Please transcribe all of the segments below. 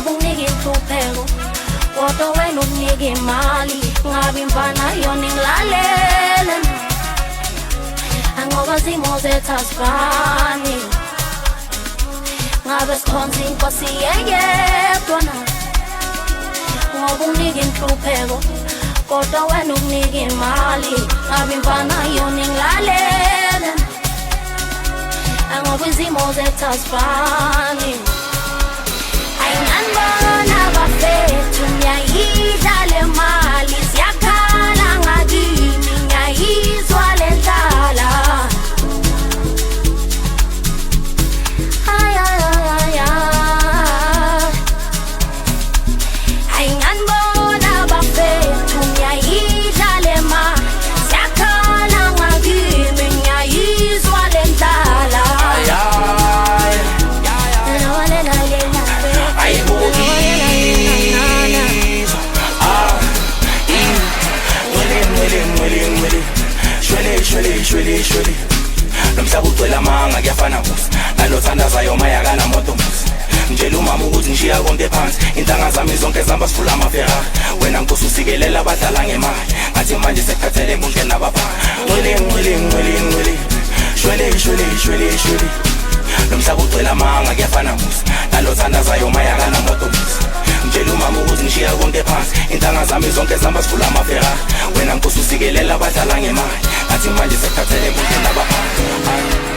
ngoba unginike inhlupheko kodwa wena ukunike imali ngabe imfana yona ingilalele ngoba zimo zethu azifani ngabe sikhonza inkosi yeyedwa na ngoba unginike inhlupheko kodwa wena ukunike imali ngabe imfana yona ingilalele ngoba izimo zethu azifani ayinganibona bafethu ngiyayidla le mali siyakhala ngakini ngiyayizwa le ndlala ayinganibona bafethu ngiyayidla le mali siyakhala ngakini ngiyayizwa le ndlala shwele nomhlaba ugcwele amanga kuyafana musa nalothandazayo mayakana moto musa ngitshela umama ukuthi ngishiya konke phansi intanga zami zonke zihamba sifula amaferrari wena nkosi usikelela abadlala ngemali ngathi manje sekuthathele ebunkeni nabaphansi shwele nomhlaba ugcwele amanga kuyafana musa nalothandazayo mayakana moto musa ngitshela umama ukuthi ngishiya konke phansi intanga zami zonke zihamba sifula amaferrari wena nkosi usikelela abadlala ngemali ngathi manje sekuthathele ebunkeni nabaphansi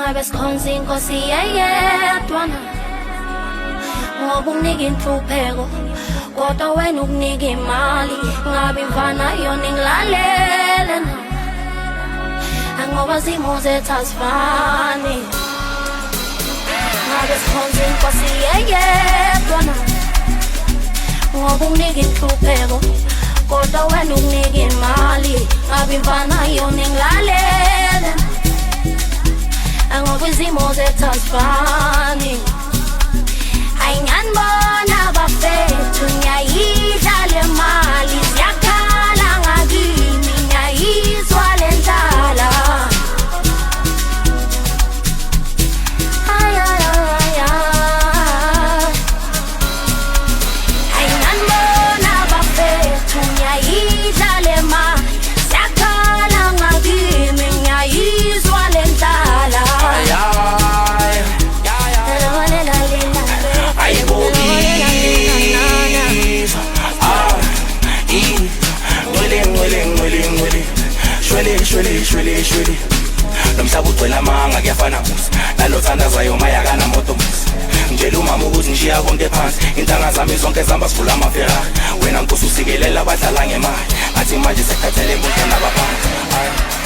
ngabe sikhonza inkosi yeyedwa na ngoba unginike inhlupheko kodwa wena ukunike imali ngabe imfana yona ingilalele na ngoba zimo zethu azifani ngabe sikhonza inkosi yeyedwa na ngoba unginike inhlupheko kodwa wena ukunike imali ngabe imfana yona ingilalele ngoba izimo zethu azifani ayinganibona bafethu ngiyayidla le mali siyakhala ngakini ngiyayizwa le ndlala ayinganibona bafethu ngiyayidla le mali siyakhala ngakini ngiyayizwa le ndlala shwele nomhlaba ugcwele amanga kuyafana musa nalothandazayo mayakana moto musa ngitshela umama ukuthi ngishiya konke phansi intanga zami zonke zihamba sifula amaferrari wena nkosi usikelela abadlala ngemali ngathi manje sekuthathele ebunkeni nabaphansi